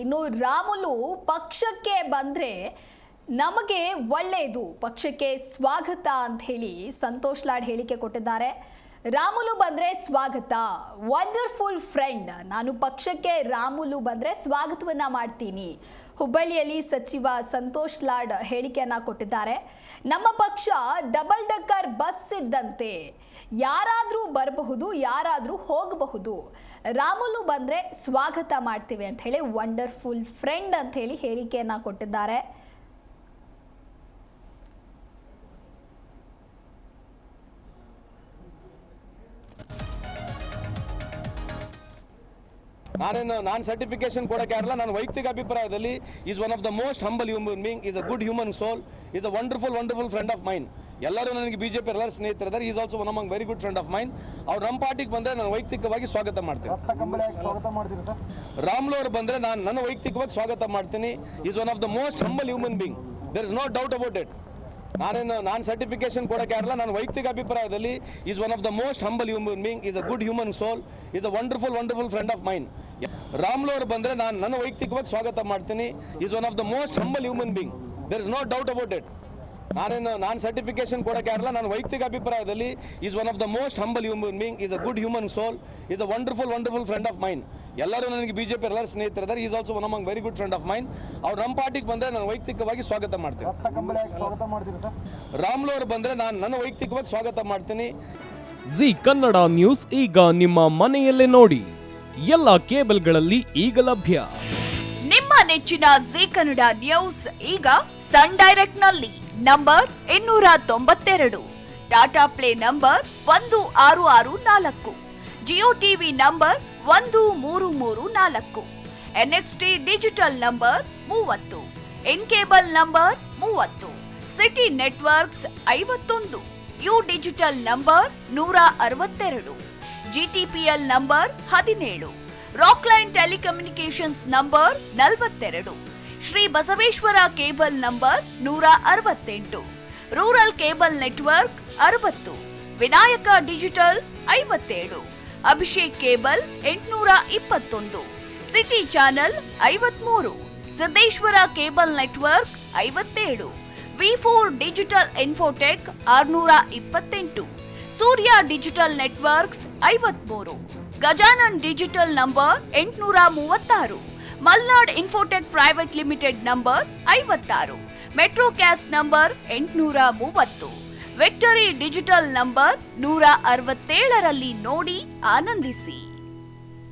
ಇನ್ನು ರಾಮುಲು ಪಕ್ಷಕ್ಕೆ ಬಂದ್ರೆ ನಮಗೆ ಒಳ್ಳೆಯದು, ಪಕ್ಷಕ್ಕೆ ಸ್ವಾಗತ ಅಂತ ಹೇಳಿ ಸಂತೋಷ್ ಲಾಡ್ ಹೇಳಿಕೆ ಕೊಟ್ಟಿದ್ದಾರೆ. ರಾಮುಲು ಬಂದ್ರೆ ಸ್ವಾಗತ, ವಂಡರ್ಫುಲ್ ಫ್ರೆಂಡ್, ನಾನು ಪಕ್ಷಕ್ಕೆ ರಾಮುಲು ಬಂದ್ರೆ ಸ್ವಾಗತವನ್ನ ಮಾಡ್ತೀನಿ. ಹುಬ್ಬಳ್ಳಿಯಲ್ಲಿ ಸಚಿವ ಸಂತೋಷ್ ಲಾಡ್ ಹೇಳಿಕೆಯನ್ನ ಕೊಟ್ಟಿದ್ದಾರೆ. ನಮ್ಮ ಪಕ್ಷ ಡಬಲ್ ಡಕ್ಕರ್ ಬಸ್ ಇದ್ದಂತೆ, ಯಾರಾದರೂ ಬರಬಹುದು, ಯಾರಾದರೂ ಹೋಗಬಹುದು. ರಾಮುಲು ಬಂದ್ರೆ ಸ್ವಾಗತ ಮಾಡ್ತೀವಿ ಅಂತ ಹೇಳಿ ವಂಡರ್ಫುಲ್ ಫ್ರೆಂಡ್ ಅಂತ ಹೇಳಿ ಹೇಳಿಕೆಯನ್ನ ಕೊಟ್ಟಿದ್ದಾರೆ. ನಾನು ಸರ್ಟಿಫಿಕೇಶನ್ ಕೊಡಕ್ಕೆ ಯಾರಲ್ಲ. ನನ್ನ ವೈಯಕ್ತಿಕ ಅಭಿಪ್ರಾಯದಲ್ಲಿ is one of the most humble human being, is a good human soul, is a wonderful friend of mine. ಎಲ್ಲರೂ ನನಗೆ ಬಿಜೆಪಿ ಎಲ್ಲರೂ ಸ್ನೇಹಿತರಿದ್ದಾರೆ. Is also one among very good friend of mine. ಅವ್ರು ನಮ್ಮ ಪಾರ್ಟಿಗೆ ಬಂದರೆ ನಾನು ವೈಯಕ್ತಿಕವಾಗಿ ಸ್ವಾಗತ ಮಾಡ್ತೀನಿ. ರಾಮುಲು ಅವರು ಬಂದರೆ ನಾನು ನನ್ನ ವೈಯಕ್ತಿಕವಾಗಿ ಸ್ವಾಗತ ಮಾಡ್ತೀನಿ. Is one of the most humble human being, there is no doubt about it. ನಾನು ಸರ್ಟಿಫಿಕೇಶನ್ ಕೊಡಕ್ಕೆ ಯಾರಲ್ಲ. ನನ್ನ ವೈಯಕ್ತಿಕ ಅಭಿಪ್ರಾಯದಲ್ಲಿ is one of the most humble human being, is a good human soul, is a wonderful friend of mine. Ramulu ಅವರು ಬಂದರೆ ನಾನು ನನ್ನ ವೈಯಕ್ತಿಕವಾಗಿ ಸ್ವಾಗತ ಮಾಡ್ತೀನಿ. Is one of the most humble human being, there is no doubt about it. ನಾನು certification ಕೊಡಕ್ಕೆ ಯಾರಲ್ಲ. ನನ್ನ ವೈಯಕ್ತಿಕ ಅಭಿಪ್ರಾಯದಲ್ಲಿ is one of the most humble human being, is a good human soul, is a wonderful friend of mine. ಎಲ್ಲರೂ ನನಗೆ BJP ಎಲ್ಲರೂ ಸ್ನೇಹಿತರಿದ್ದಾರೆ. Is also one among very good friend of mine. ಅವ್ರು ನಮ್ಮ ಪಾರ್ಟಿಗೆ ಬಂದರೆ ನಾನು ವೈಯಕ್ತಿಕವಾಗಿ ಸ್ವಾಗತ ಮಾಡ್ತೀನಿ. ರಾಮುಲು ಅವರು ಬಂದರೆ ನಾನು ನನ್ನ ವೈಯಕ್ತಿಕವಾಗಿ ಸ್ವಾಗತ ಮಾಡ್ತೀನಿ. ಜಿ ಕನ್ನಡ ನ್ಯೂಸ್ ಈಗ ನಿಮ್ಮ ಮನೆಯಲ್ಲೇ ನೋಡಿ, ಎಲ್ಲ ಕೇಬಲ್ಗಳಲ್ಲಿ ಈಗ ಲಭ್ಯ. ನಿಮ್ಮ ನೆಚ್ಚಿನ ಜಿ ಕನ್ನಡ ನ್ಯೂಸ್ ಈಗ ಸನ್ ಡೈರೆಕ್ಟ್ ನಲ್ಲಿ number 292, Tata Play number 1664, Jio TV number 1334, NXT digital number 30, N cable number 30, City Networks 51, U digital number 162, GTPL number 17, Rockline telecommunications number 42, Shri Basaveshwara cable number 168, rural cable network 60, Vinayaka digital 57, Abhishek cable 821, city channel 53, Siddeshwara cable network 57, ವಿ4 digital infotech 628, Surya digital networks 53, Gajanan digital number 836, Malnad infotech private limited number 56, Metrocast number 830, Victory digital number 167ರಲ್ಲಿ ನೋಡಿ ಆನಂದಿಸಿ.